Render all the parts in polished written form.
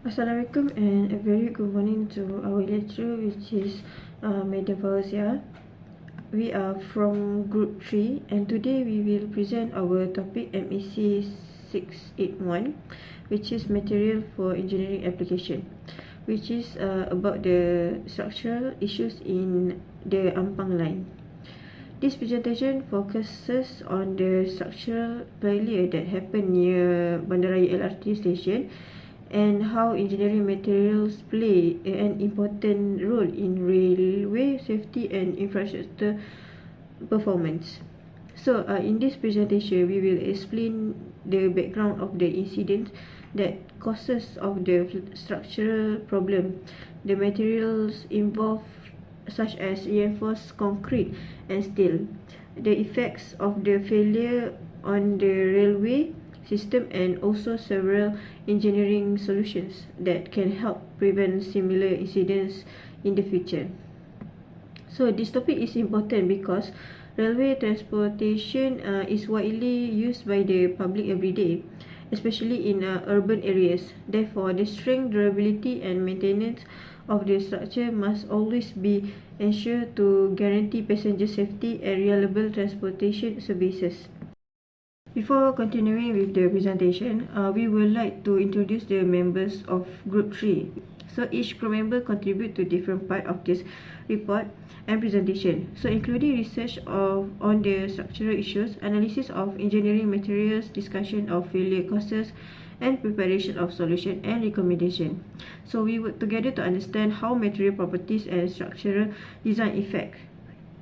Assalamualaikum and a very good morning to our lecturer, which is Madam Fauzia. We are from Group 3 and today we will present our topic MEC 681, which is Material for Engineering Application, which is about the structural issues in the Ampang line. This presentation focuses on the structural failure that happened near Bandaraya LRT station and how engineering materials play an important role in railway safety and infrastructure performance. So, in this presentation, we will explain the background of the incident, that causes of the structural problem, the materials involved such as reinforced concrete and steel, the effects of the failure on the railway system, and also several engineering solutions that can help prevent similar incidents in the future. So this topic is important because railway transportation is widely used by the public every day, especially in urban areas. Therefore, the strength, durability and maintenance of the structure must always be ensured to guarantee passenger safety and reliable transportation services. Before continuing with the presentation, we would like to introduce the members of Group 3. So each group member contribute to different part of this report and presentation. So including research on the structural issues, analysis of engineering materials, discussion of failure causes, and preparation of solution and recommendation. So we work together to understand how material properties and structural design affect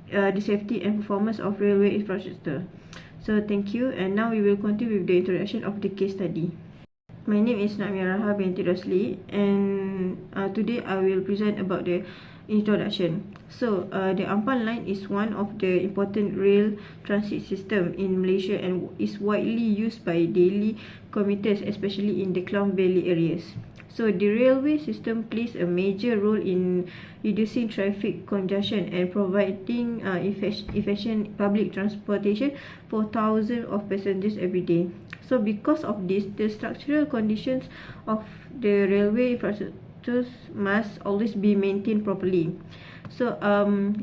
the safety and performance of railway infrastructure. So thank you, and now we will continue with the introduction of the case study. My name is Naamia Raha binti Rosli, and today I will present about the introduction. So the Ampang line is one of the important rail transit system in Malaysia and is widely used by daily commuters, especially in the Klang Valley areas. So the railway system plays a major role in reducing traffic congestion and providing efficient public transportation for thousands of passengers every day. So because of this, the structural conditions of the railway infrastructures must always be maintained properly. So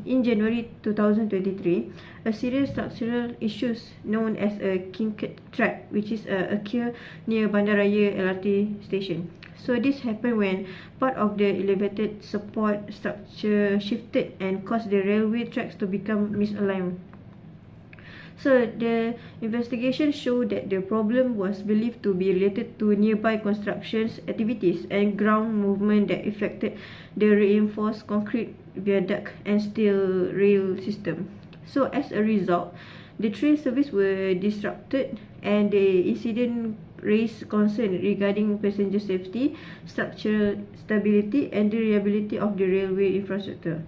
in January 2023, a serious structural issues known as a kinked track, which is occurred near Bandaraya LRT station. So this happened when part of the elevated support structure shifted and caused the railway tracks to become misaligned. So the investigation showed that the problem was believed to be related to nearby constructions activities and ground movement that affected the reinforced concrete viaduct and steel rail system. So as a result, the train service were disrupted and the incident raised concern regarding passenger safety, structural stability and the reliability of the railway infrastructure.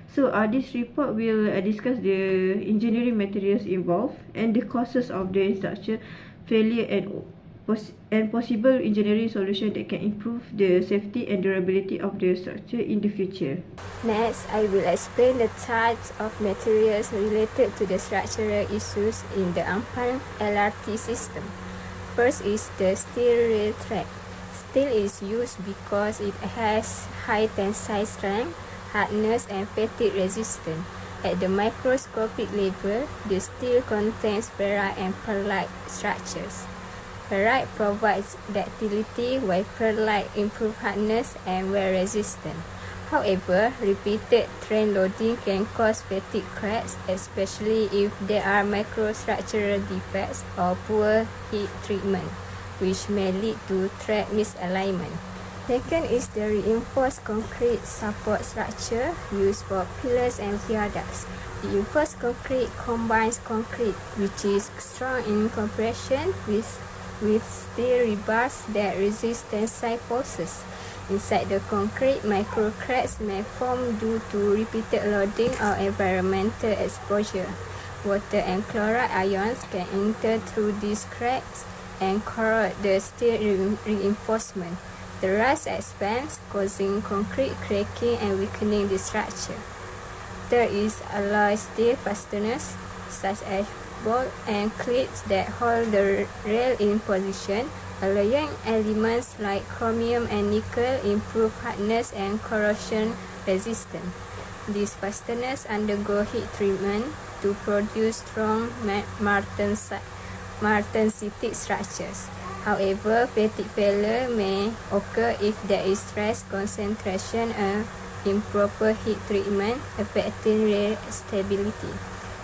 So this report will discuss the engineering materials involved and the causes of the structure failure and possible engineering solution that can improve the safety and durability of the structure in the future. Next, I will explain the types of materials related to the structural issues in the Ampang LRT system. First is the steel rail track. Steel is used because it has high tensile strength, hardness and fatigue resistance. At the microscopic level, the steel contains ferrite and pearlite structures. Ferrite provides ductility while pearlite improves hardness and wear resistance. However, repeated train loading can cause fatigue cracks, especially if there are microstructural defects or poor heat treatment, which may lead to track misalignment. Second is the reinforced concrete support structure used for pillars and viaducts. Reinforced concrete combines concrete, which is strong in compression, with steel rebars that resist tensile forces. Inside the concrete, microcracks may form due to repeated loading or environmental exposure. Water and chloride ions can enter through these cracks and corrode the steel reinforcement. The rust expands, causing concrete cracking and weakening the structure. Third is alloy steel fasteners, such as bolts and clips that hold the rail in position, Alloying elements like chromium and nickel improve hardness and corrosion resistance. These fasteners undergo heat treatment to produce strong martensitic structures. However, fatigue failure may occur if there is stress concentration and improper heat treatment affecting rail stability.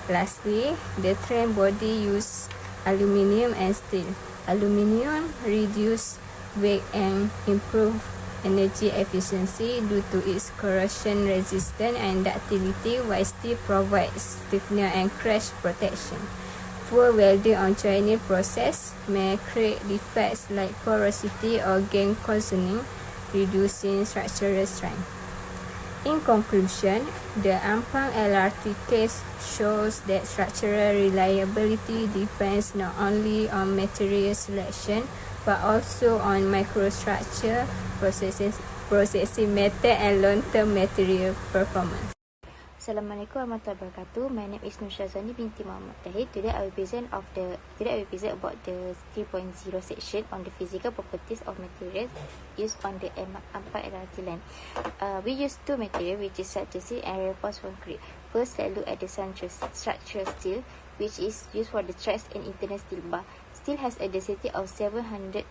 Lastly, the train body uses aluminium and steel. Aluminium reduces weight and improves energy efficiency due to its corrosion resistance and ductility, while steel provides stiffness and crash protection. Poor welding or joining process may create defects like porosity or gain coarsening, reducing structural strength. In conclusion, the Ampang LRT case shows that structural reliability depends not only on material selection but also on microstructure, processing method and long-term material performance. Assalamualaikum warahmatullahi wabarakatuh. My name is Nushazani binti Muhammad Tahir. Today I will present about the 3.0 section on the physical properties of materials used on the Ampang LRT line. We use two materials, which is structural steel and reinforced concrete. First, let's look at the structural steel, which is used for the tracks and internal steel bar. Steel has a density of 7,850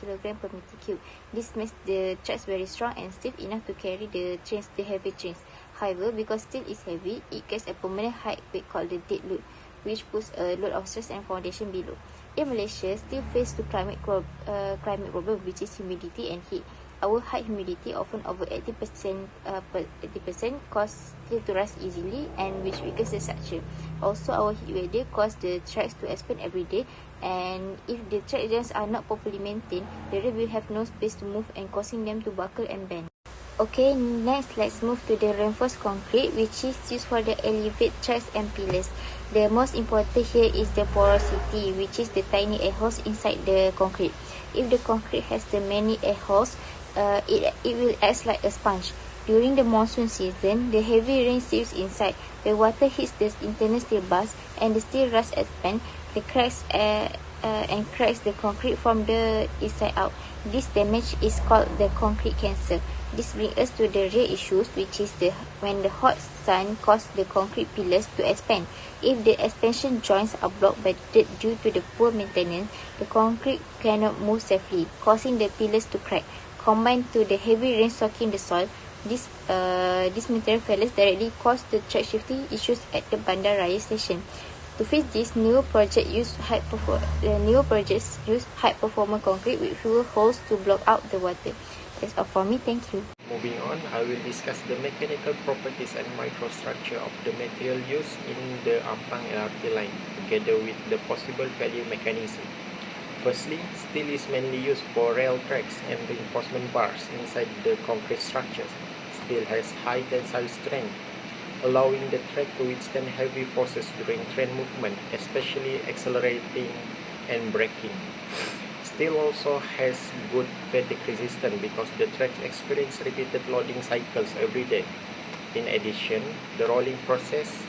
kg per meter cube. This makes the tracks very strong and stiff enough to carry the heavy trains. However, because steel is heavy, it carries a permanent height weight called the dead load, which puts a load of stress and foundation below. In Malaysia, steel faces the climate problem, which is humidity and heat. Our high humidity, often over 80%, cause steel to rust easily, and which weakens the structure. Also, our heat weather cause the tracks to expand every day, and if the track joints are not properly maintained, the rail will have no space to move and causing them to buckle and bend. Okay, next let's move to the reinforced concrete, which is used for the elevate tracks and pillars. The most important here is the porosity, which is the tiny air holes inside the concrete. If the concrete has the many air holes, it will act like a sponge. During the monsoon season, the heavy rain seeps inside. The water hits the internal steel bars, and the steel rust expand. The cracks and cracks the concrete from the inside out. This damage is called the concrete cancer. This brings us to the real issues, which is when the hot sun causes the concrete pillars to expand. If the expansion joints are blocked by dirt due to the poor maintenance, the concrete cannot move safely, causing the pillars to crack. Combined to the heavy rain soaking the soil, this material failures directly cause the track shifting issues at the Bandar Raya station. To fix this, new projects use high performance concrete with fewer holes to block out the water. That's all for me. Thank you. Moving on, I will discuss the mechanical properties and microstructure of the material used in the Ampang LRT line, together with the possible failure mechanism. Firstly, steel is mainly used for rail tracks and reinforcement bars inside the concrete structures. Steel has high tensile strength, allowing the track to withstand heavy forces during train movement, especially accelerating and braking. Steel also has good fatigue resistance because the tracks experience repeated loading cycles every day. In addition, the rolling process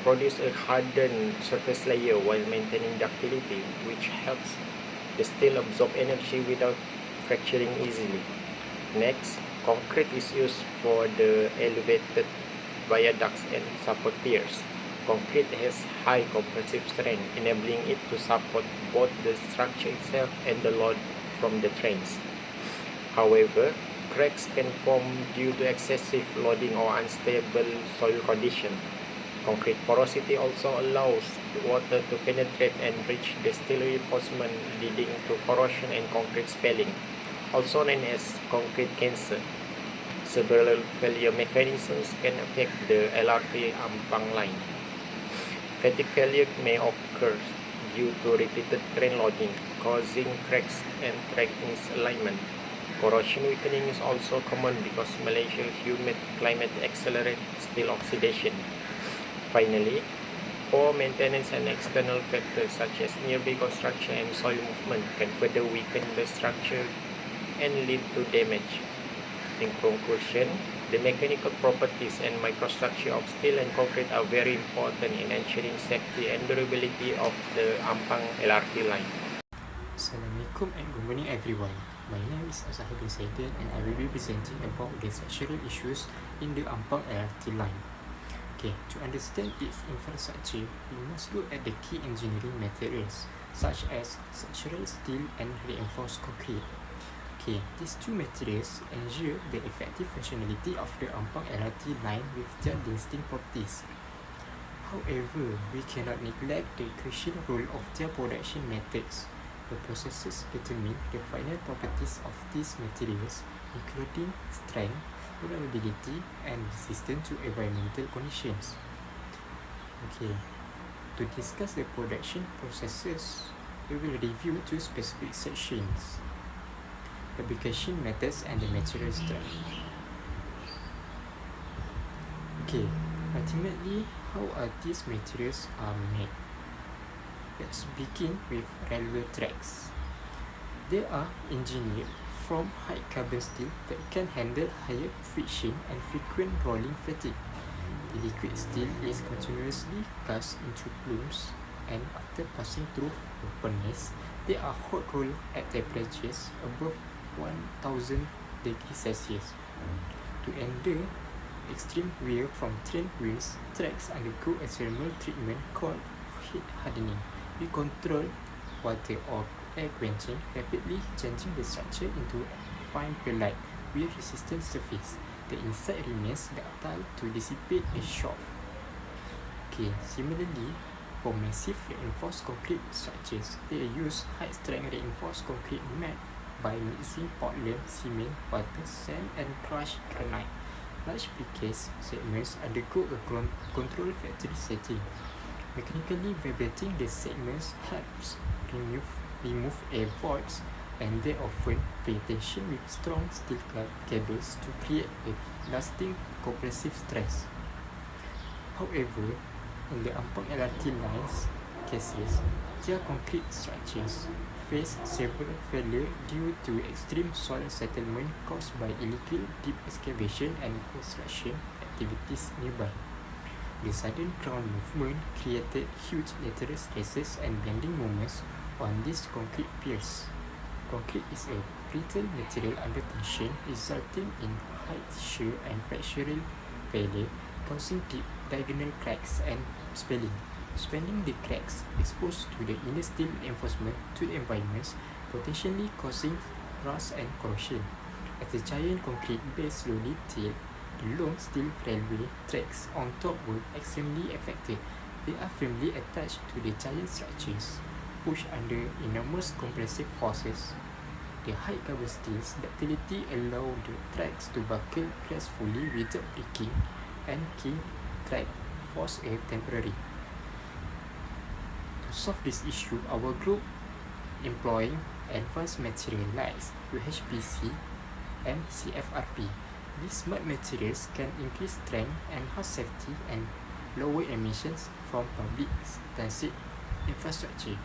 produces a hardened surface layer while maintaining ductility, which helps the steel absorb energy without fracturing easily. Next, concrete is used for the elevated viaducts and support piers. Concrete has high compressive strength, enabling it to support both the structure itself and the load from the trains. However, cracks can form due to excessive loading or unstable soil condition. Concrete porosity also allows water to penetrate and reach the steel reinforcement, leading to corrosion and concrete spalling, also known as concrete cancer. Several failure mechanisms can affect the LRT Ampang line. Fatigue failure may occur due to repeated train loading, causing cracks and track misalignment. Corrosion weakening is also common because Malaysia's humid climate accelerates steel oxidation. Finally, poor maintenance and external factors such as nearby construction and soil movement can further weaken the structure and lead to damage. In conclusion, the mechanical properties and microstructure of steel and concrete are very important in ensuring safety and durability of the Ampang LRT line. Welcome and good morning everyone. My name is Azahar bin Saidan and I will be presenting about the structural issues in the Ampang LRT line. Okay, to understand its infrastructure, we must look at the key engineering materials such as structural steel and reinforced concrete. Okay, these two materials ensure the effective functionality of the Ampang LRT line with their distinct properties. However, we cannot neglect the crucial role of their production methods. The processes determine the final properties of these materials, including strength, reliability, and resistance to environmental conditions. Okay, to discuss the production processes, we will review two specific sections: fabrication methods and the material strength. Okay, ultimately, how are these materials made? Let's begin with railway tracks. They are engineered from high carbon steel that can handle higher friction and frequent rolling fatigue. The liquid steel is continuously cast into plumes, and after passing through a furnace, they are hot rolled at temperatures above 1000 degrees Celsius. To endure extreme wear from train wheels, tracks undergo a thermal treatment called heat hardening. We control water or air quenching, rapidly changing the structure into a fine perlite with resistant surface. The inside remains ductile to dissipate a shock. Okay, similarly, for massive reinforced concrete structures, they use high-strength reinforced concrete made by mixing Portland, cement, water, sand, and crushed granite. Large precast segments undergo a controlled factory setting. Mechanically vibrating the segments helps remove air voids, and they often pay tension with strong steel cables to create a lasting compressive stress. However, in the Ampang LRT lines cases, their concrete structures face several failures due to extreme soil settlement caused by illegal deep excavation and construction activities nearby. The sudden ground movement created huge lateral stresses and bending moments on these concrete piers. Concrete is a brittle material under tension, resulting in high shear and fractural failure, causing deep diagonal cracks and spalling. Spalling the cracks exposed to the inner steel reinforcement to the environment, potentially causing rust and corrosion. As the giant concrete base slowly tilted, the long steel railway tracks on top were extremely affected. They are firmly attached to the giant structures, pushed under enormous compressive forces. The high carbon steel's ductility allowed the tracks to buckle gracefully without breaking, and key track force a temporary. To solve this issue, our group employing advanced material like UHPC and CFRP. These smart materials can increase strength, enhance safety, and lower emissions from public transit infrastructure.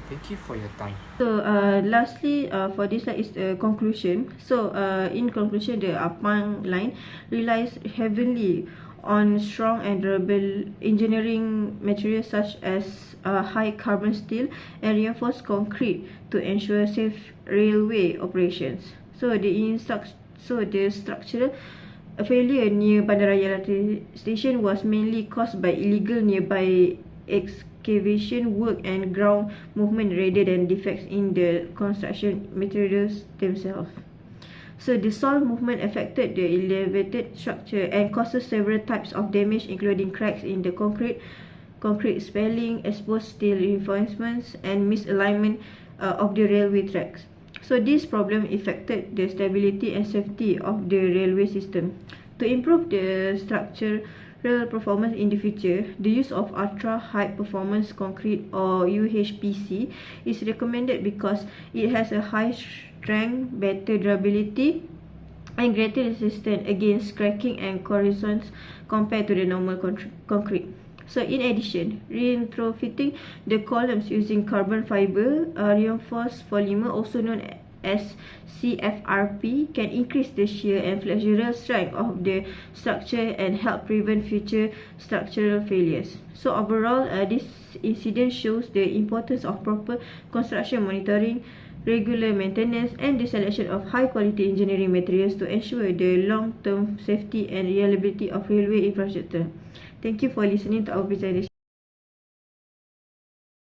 Thank you for your time. So, lastly, for this slide is the conclusion. So, in conclusion, the Ampang line relies heavily on strong and durable engineering materials such as high carbon steel and reinforced concrete to ensure safe railway operations. So, the structural failure near Bandaraya LRT station was mainly caused by illegal nearby excavation work and ground movement rather than defects in the construction materials themselves. So the soil movement affected the elevated structure and causes several types of damage, including cracks in the concrete spalling, exposed steel reinforcements, and misalignment of the railway tracks. So this problem affected the stability and safety of the railway system. To improve the structural performance in the future, the use of ultra high performance concrete or UHPC is recommended because it has a high strength, better durability, and greater resistance against cracking and corrosions compared to the normal concrete. So in addition, retrofitting the columns using carbon fiber reinforced polymer, also known as CFRP, can increase the shear and flexural strength of the structure and help prevent future structural failures. So overall, this incident shows the importance of proper construction monitoring regular maintenance, and the selection of high-quality engineering materials to ensure the long-term safety and reliability of railway infrastructure. Thank you for listening to our presentation.